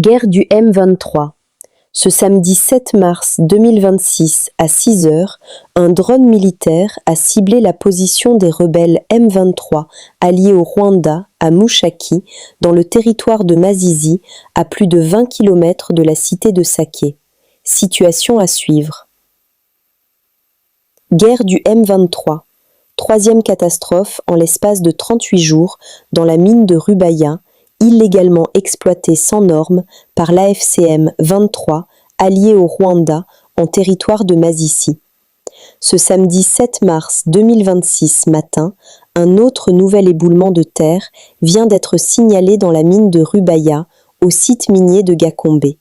Guerre du M23. Ce samedi 7 mars 2026 à 6 heures, un drone militaire a ciblé la position des rebelles M23 alliés au Rwanda à Mushaki, dans le territoire de Masisi, à plus de 20 km de la cité de Sake. Situation à suivre. Guerre du M23. Troisième catastrophe en l'espace de 38 jours dans la mine de Rubaya, illégalement exploitée sans normes par l'AFCM 23, alliée au Rwanda en territoire de Masisi. Ce samedi 7 mars 2026 matin, un autre nouvel éboulement de terre vient d'être signalé dans la mine de Rubaya, au site minier de Gakombe.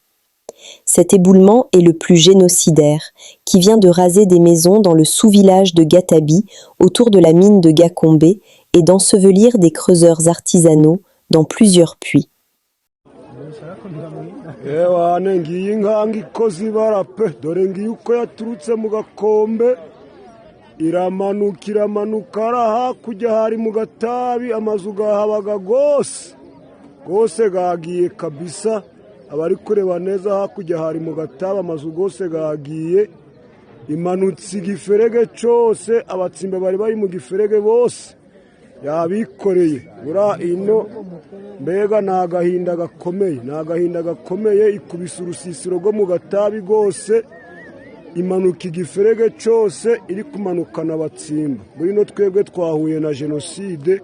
Cet éboulement est le plus génocidaire, qui vient de raser des maisons dans le sous-village de Gatabi, autour de la mine de Gakombe, et d'ensevelir des creuseurs artisanaux dans plusieurs puits. Abari kureba neza hakurya hari mu Gataba amazu gose gagiye imanutse igiferege cyose abatsimbe bari mu giferege bose yabikoreye bura ino mbega nagahinda gakomeye ikubisa urusisiro rwo mu Gatabi gose imanuka igiferege cyose iri kumanukana abatsimba muri no twebwe twahuye na génocide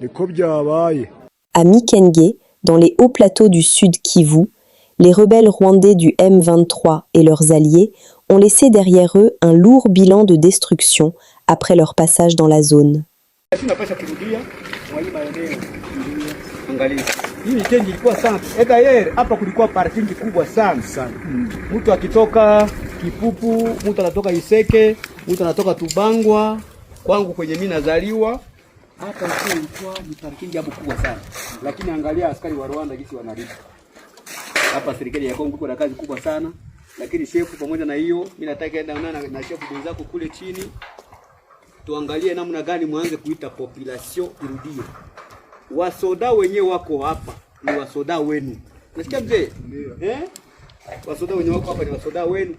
niko byabaye. À Mikenge, dans les hauts plateaux du Sud Kivu, les rebelles rwandais du M23 et leurs alliés ont laissé derrière eux un lourd bilan de destruction après leur passage dans la zone. Mtu akitoka Kipupu, mtu anatoka Iseke, mtu anatoka Tubangwa, kwangu kwenye mimi nazaliwa. Hapa ilikuwa ni parking jambo kubwa sana. Lakini angalia askari wa Rwanda jinsi wanalipa. Hapa serikali ya Kongo iko na kazi kubwa sana, lakini shefu pamoja na hiyo mimi nataka enda na shefu mwenzako kule chini tuangalie namna gani mwanze kuita population irudie. Wasoda wenyewe wako hapa ni wasoda wenu. Unasikia mzee? Wasoda wenyewe wako hapa ni wasoda wenu.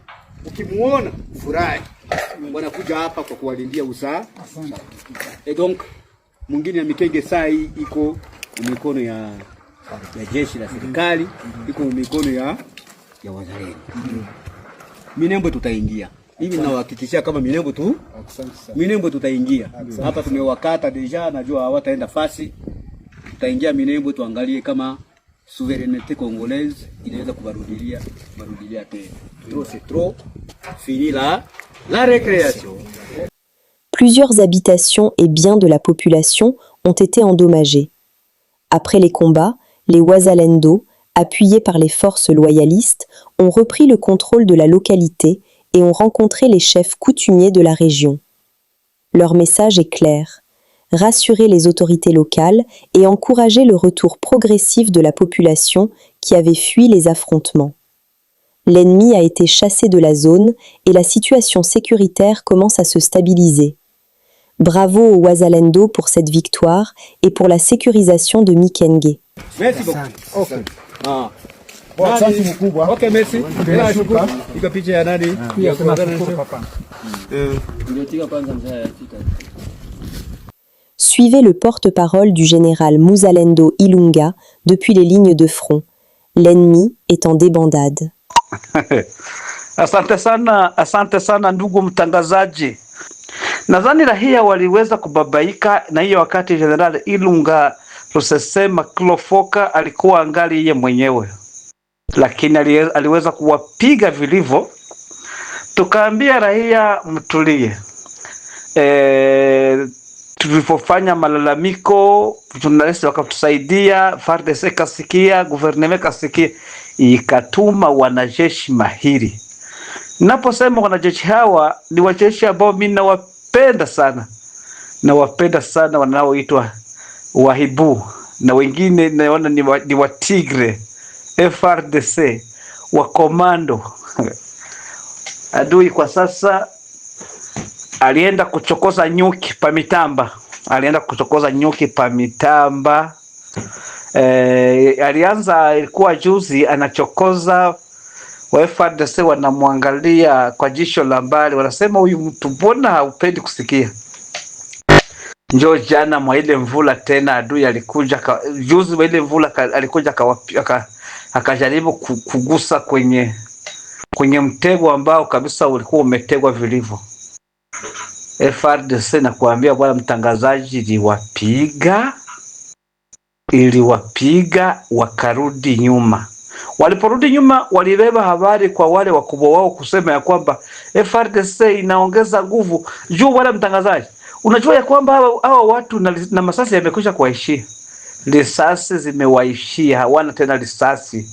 Ukimuona furahi. Wanakuja hapa kwa kuwalindia usaa. Donc mwingine ya Mikenge saa hii iko mikono ya jeshi la serikali, iko mikono ya wazalendo. Minembo tutaingia. Mimi nawahakikishia kama Minembo tutaingia. Hapa tumewakata deja, najua hawataenda fasi. Tutaingia Minembo tuangalie kama souveraineté congolaise inaweza kubarudilia tena. C'est trop fini la récréation. Plusieurs habitations et biens de la population ont été endommagés. Après les combats, les Wazalendo, appuyés par les forces loyalistes, ont repris le contrôle de la localité et ont rencontré les chefs coutumiers de la région. Leur message est clair: rassurer les autorités locales et encourager le retour progressif de la population qui avait fui les affrontements. L'ennemi a été chassé de la zone et la situation sécuritaire commence à se stabiliser. Bravo aux Wazalendo pour cette victoire et pour la sécurisation de Mikenge. Merci beaucoup. Okay. Asante mkubwa. Okay, merci. Iko picha ya nani? Ya papa. Suivez le porte-parole du général Muzalendo Ilunga depuis les lignes de front. L'ennemi est en débandade. Asante sana ndugu mtangazaji. Nadhani raia waliweza kubabaika na hiyo wakati General Ilunga Rusesema Klofoka alikuwa angali yeye mwenyewe, lakini aliweza kuwapiga vilivyo. Tukaambia raia mtulie. Tulipofanya malalamiko, journalisti wakatusaidia, FARDC kasikia, gouvernement kasikia, ikatuma wanajeshi mahiri. Naposema wanajeshi hawa ni wajeshi ambao mimi nawapenda sana wanaoitwa Wahibu, na wengine naona ni wa Tigre, FRDC, wa komando. Adui kwa sasa alienda kuchokoza nyuki pa Mitamba. Alianza, ilikuwa juzi, anachokoza wa FARDC, wanamwangalia kwa jisho la mbali, wanasema huyu mtu mbona haupendi kusikia. Njoo jana mwa ile mvula tena adui alikuja juzi mwa ile mvula alikuja akajaribu kugusa kwenye mtego ambao kabisa ulikuwa umetegwa vilivyo. FARDC na kuambia bwana mtangazaji, iliwapiga wakarudi nyuma. Waliporudi nyuma, walibeba habari kwa wale wakubwa wao kusema ya kwamba FARDC inaongeza nguvu. Juu wala mtangazaji, unajua ya kwamba hawa watu na masasi yamekwisha kuwaishia. Risasi zimewaishia, hawana tena risasi.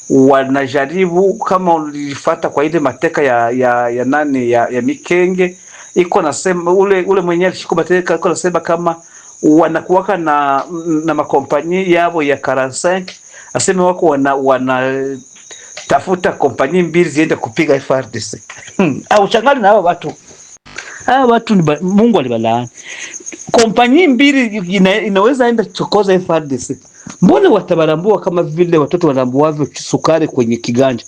Wanajaribu, kama ulifuata kwa ile mateka ya nani ya Mikenge, iko nasema ule mwenye alishika mateka iko nasema kama wanakuwaka na makompani yao ya 45, aseme wako wana tafuta kompani mbili ziende kupiga FARDC. Au changali na hawa watu ni Mungu alibalaani. Kompani mbili inaweza enda chokoza FARDC. Mbona watabarambua kama vile watoto wanambuavyo sukari kwenye kiganja?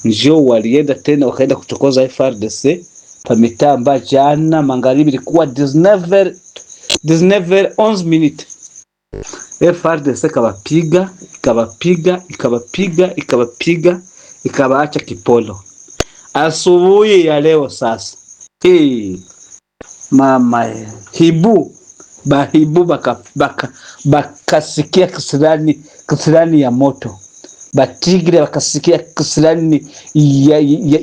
Njoo walienda tena wakaenda kuchokoza FARDC pamitamba jana magharibi, ilikuwa 11 minutes. FARDC ikawapiga ikawaacha kipolo. Asubuhi ya leo sasa, mama bahibu bakasikia kisirani ya moto, batigre wakasikia kisirani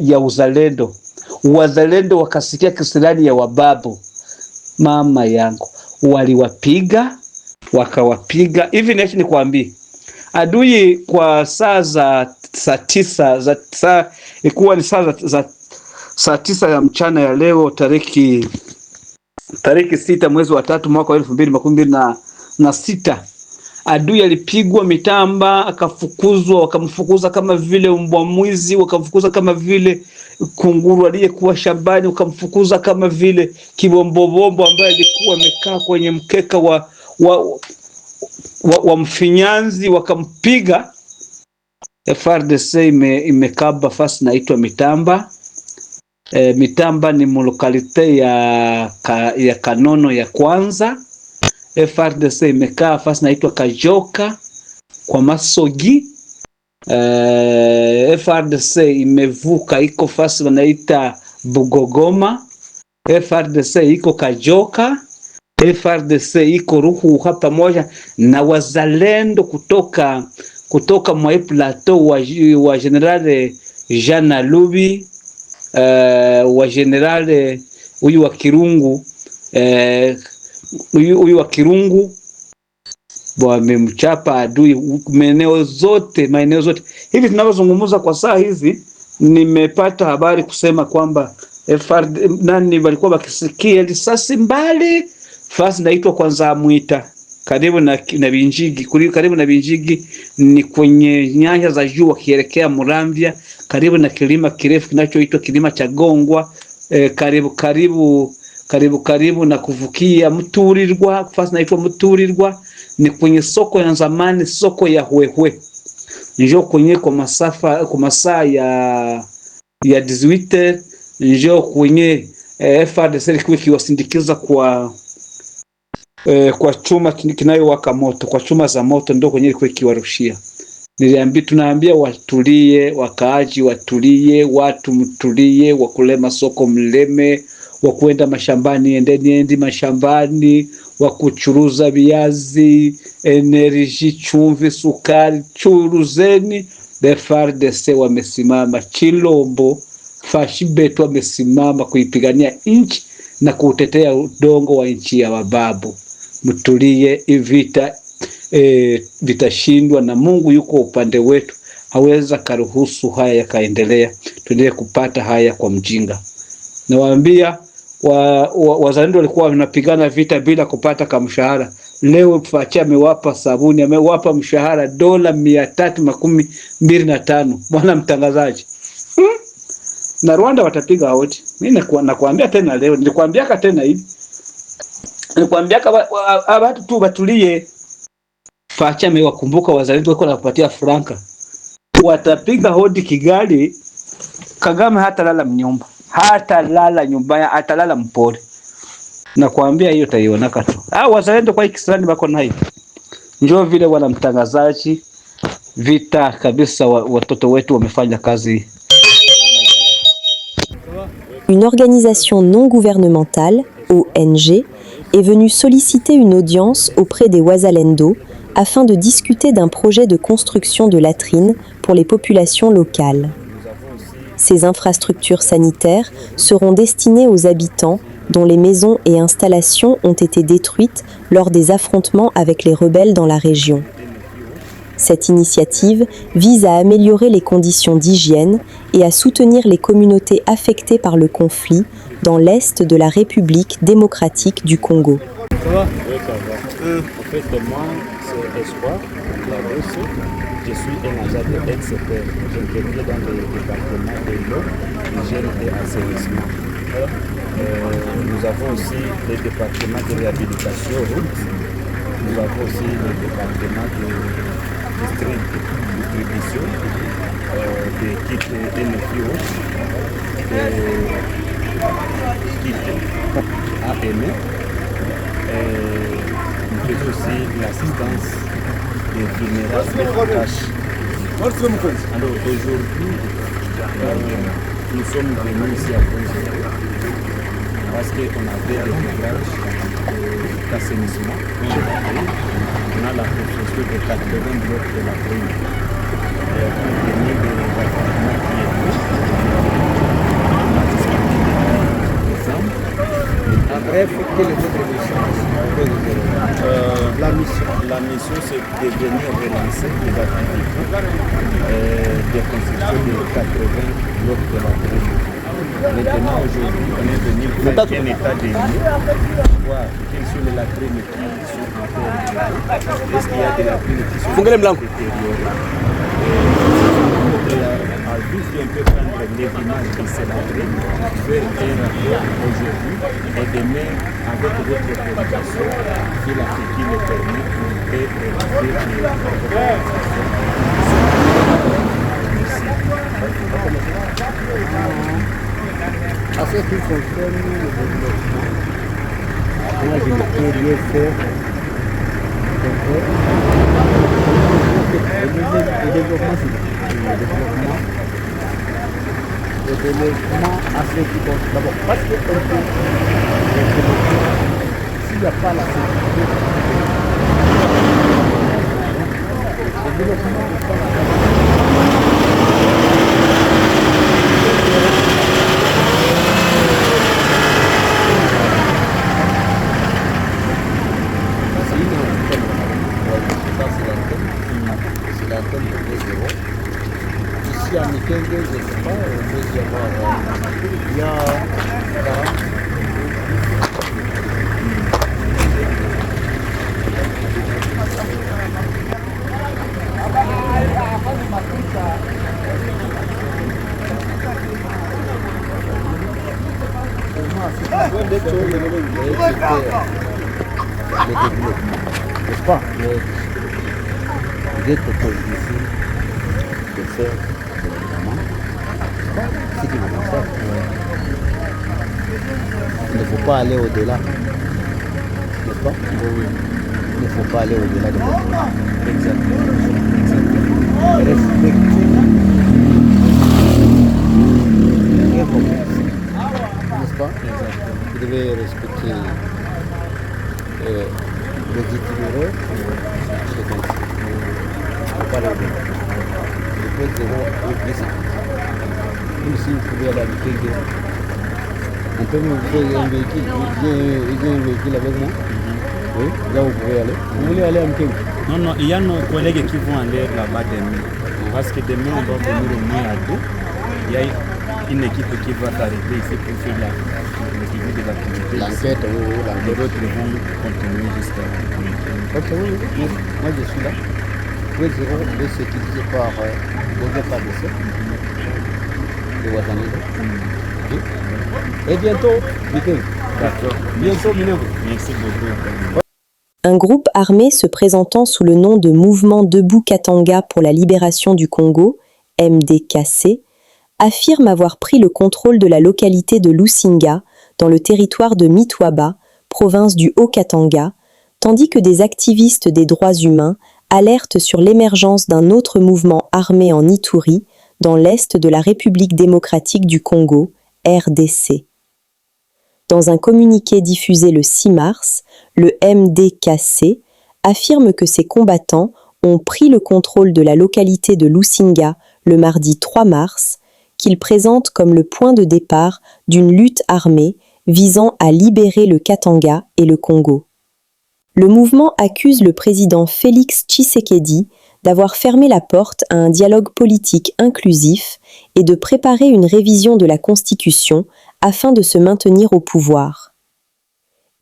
ya uzalendo, wazalendo wakasikia kisirani ya wababu. Mama yangu, waliwapiga wakawapiga hivi. Neshi nikwambie, adui kwa saa za saa 9 ikuwa ni saa za saa 9 ya mchana ya leo tariki 6 mwezi wa 3 mwaka wa 2026, adui alipigwa mitamba, akafukuzwa, wakamfukuza kama vile mbwa mwizi, wakamfukuza kama vile kunguru aliyekuwa shambani, wakamfukuza kama vile kibombobombo ambaye alikuwa amekaa kwenye mkeka wa mfinyanzi, wakampiga. FARDC imekaba fasi naitwa Mitamba. Mitamba ni mlokalite ya Kanono ya kwanza. FARDC imekaa fasi naitwa Kajoka kwa Masogi. FARDC imevuka iko fasi wanaita Bugogoma. FARDC iko Kajoka. FARDC iko Ruhu hapa moja na wazalendo kutoka mwa plateau wa General Jean Lubi, wa General huyu wa Kirungu, huyu wa Kirungu wamemchapa adui maeneo zote. Hivi tunavyozungumza kwa saa hizi, nimepata habari kusema kwamba nani walikuwa wakisikia risasi mbali fasi naitwa kwanza Mwita karibu na Binjigi. Karibu na Binjigi ni kwenye nyanja za juu wakielekea Muramvya, karibu na kilima kirefu kinachoitwa kilima cha Gongwa, karibu na kuvukia Mturirwa. Fasi naitwa Mturirwa ni kwenye soko ya zamani, soko ya Hwehwe. Njoo kwenye kwa masaa ya 18 njoo kwenye FARDC kiwasindikiza kwa chuma kinayowaka moto, kwa chuma za moto ndio kwenye ilikuwa kiwarushia. Tunaambia watulie, wakaaji watulie, watu mtulie, wakulema soko mleme, wakwenda mashambani endeni mashambani, wakuchuruza viazi, energy, chumvi, sukari, churuzeni. FARDC wamesimama Chilombo, Fashibetu wamesimama kuipigania nchi na kutetea udongo wa nchi ya wababu. Mtulie, vitashindwa na Mungu yuko upande wetu. Haweza karuhusu haya yakaendelea, tuendelee kupata haya kwa mjinga. Nawaambia wazalendo walikuwa wanapigana vita bila kupata kamshahara. Leo Facha amewapa sabuni, amewapa mshahara $325. Bwana mtangazaji, na Rwanda watapiga hodi. Mimi nakuambia tena leo, nilikwambiaka tena hivi. Nilikwambiaka watu tu batulie. Facha amewakumbuka wazalendo wako na kupatia franka. Watapiga hodi Kigali, Kagame hatalala mnyumba. Hatalala nyumbaya, atalala mpori. Na kuambia hiyo taionaka tu. Wazalendo kwa Kisirani bako na hiyo. Njoo vile wana mtangazaji vita kabisa, watoto wetu wamefanya kazi. Une organisation non gouvernementale, ONG, est venue solliciter une audience auprès des Wazalendo afin de discuter d'un projet de construction de latrines pour les populations locales. Ces infrastructures sanitaires seront destinées aux habitants dont les maisons et installations ont été détruites lors des affrontements avec les rebelles dans la région. Cette initiative vise à améliorer les conditions d'hygiène et à soutenir les communautés affectées par le conflit dans l'est de la République démocratique du Congo. Ça va? Oui, ça va. En fait, moi, c'est Espoir, la Russie. Je suis un agent de l'expert. J'interviens dans le département de l'eau, hygiène et assainissement. Nous avons aussi le département de réhabilitation route. Nous avons aussi le département de distribution des kits NFIO, des kits AME. Nous faisons aussi l'assistance des vulnérables tâches. Alors aujourd'hui, nous sommes venus ici à Bonjour parce qu'on avait des ouvrages d'assainissement. On a la construction de 80 blocs de la prime. Bref, quelle est votre mission? La mission, c'est de venir relancer les activités de construction de 80 blocs de la prime. Maintenant, aujourd'hui, on est venu faire un état des lieux, voir quelles sont les latrines qui sont encore liées. Est-ce qu'il y a des latrines qui sont détériorées? A juste un peu prendre les images de ces latrines, faire un rapport aujourd'hui et demain, avec votre présentation, si la technique le permet, et faire les À ce qui concerne le développement, moi je ne peux rien faire. Le développement, à ce qui concerne. D'abord, parce que s'il n'y a pas la sécurité, le développement n'est pas ici à Mikenge, je ne sais pas, on peut y avoir il y a 40. Le développement, n'est-ce pas? Vous êtes ici de faire le développement, c'est qui vous concerne. Il ne faut pas aller au-delà, n'est-ce pas? Il ne faut pas aller au-delà de votre plan. Exactement. Respecter les commerces, n'est-ce pas? Vous devez respecter les itinéraires, les commerces. Il ne faut pas aller au-delà. Le point zéro est blessé. Même si vous pouvez aller à Mikenge, on peut me faire un véhicule. J'ai un véhicule avec moi. Oui, là vous pouvez aller. Vous voulez aller à Mikenge? Non, il y a nos collègues qui vont aller là-bas demain. Parce que demain, on va venir au moins à deux. Il y a une équipe qui va s'arrêter ici pour faire l'activité de l'activité. L'enquête, oui, les autres vont continuer jusqu'à Mikenge. Ok, oui. Moi je suis là. Point zéro est sécurisé par les FADC, les Wazalendo. Et bientôt, Mikenge. D'accord. Bientôt, Minengo. Merci beaucoup. Un groupe armé se présentant sous le nom de Mouvement Debout Katanga pour la libération du Congo, MDKC, affirme avoir pris le contrôle de la localité de Lusinga, dans le territoire de Mitwaba, province du Haut-Katanga, tandis que des activistes des droits humains alertent sur l'émergence d'un autre mouvement armé en Ituri, dans l'est de la République démocratique du Congo, RDC. Dans un communiqué diffusé le 6 mars, le MDKC affirme que ses combattants ont pris le contrôle de la localité de Lusinga le mardi 3 mars, qu'il présente comme le point de départ d'une lutte armée visant à libérer le Katanga et le Congo. Le mouvement accuse le président Félix Tshisekedi d'avoir fermé la porte à un dialogue politique inclusif et de préparer une révision de la Constitution afin de se maintenir au pouvoir.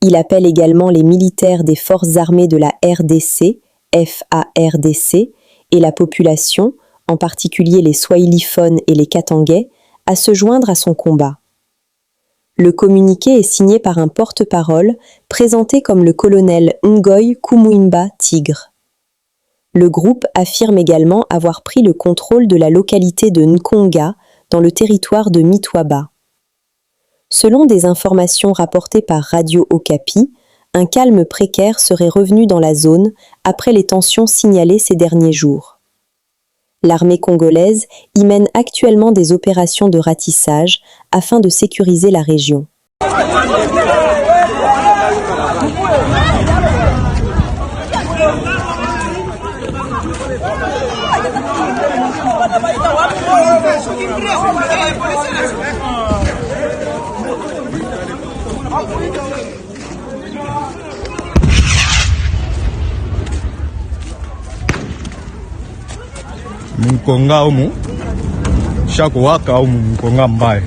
Il appelle également les militaires des forces armées de la RDC, FARDC, et la population, en particulier les Swahiliphones et les Katangais, à se joindre à son combat. Le communiqué est signé par un porte-parole présenté comme le colonel Ngoy Kumuimba Tigre. Le groupe affirme également avoir pris le contrôle de la localité de Nkonga dans le territoire de Mitwaba. Selon des informations rapportées par Radio Okapi, un calme précaire serait revenu dans la zone après les tensions signalées ces derniers jours. L'armée congolaise y mène actuellement des opérations de ratissage afin de sécuriser la région. Mkonga umu shako waka umu mkonga mbaya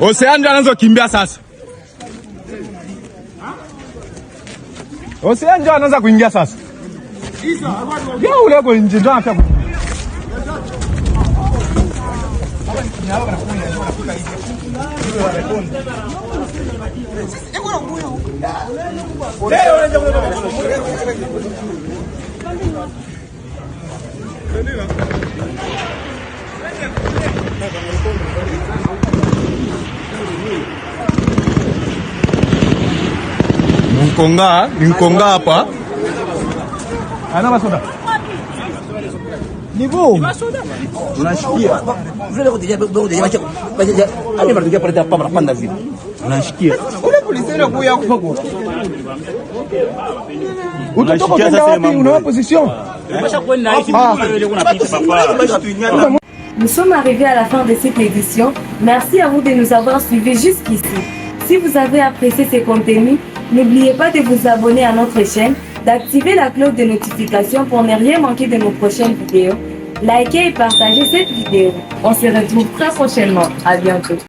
Oseanja anaanza kimbia sasa. Oseanja anaanza kuingia sasa. Ya ule kwa nje ndio anataka. Mkonga hapa. Ana masoda. Nivo. Unashikia. Vile kutia baje ani baratukia pale hapa panda vile. Unashikia. Kule polisi ndio kuya kupako. Utatoka sasa una position. Nous sommes arrivés à la fin de cette édition. Merci à vous de nous avoir suivis jusqu'ici. Si vous avez apprécié ces contenus, n'oubliez pas de vous abonner à notre chaîne, d'activer la cloche de notification pour ne rien manquer de nos prochaines vidéos. Likez et partagez cette vidéo. On se retrouve très prochainement. À bientôt.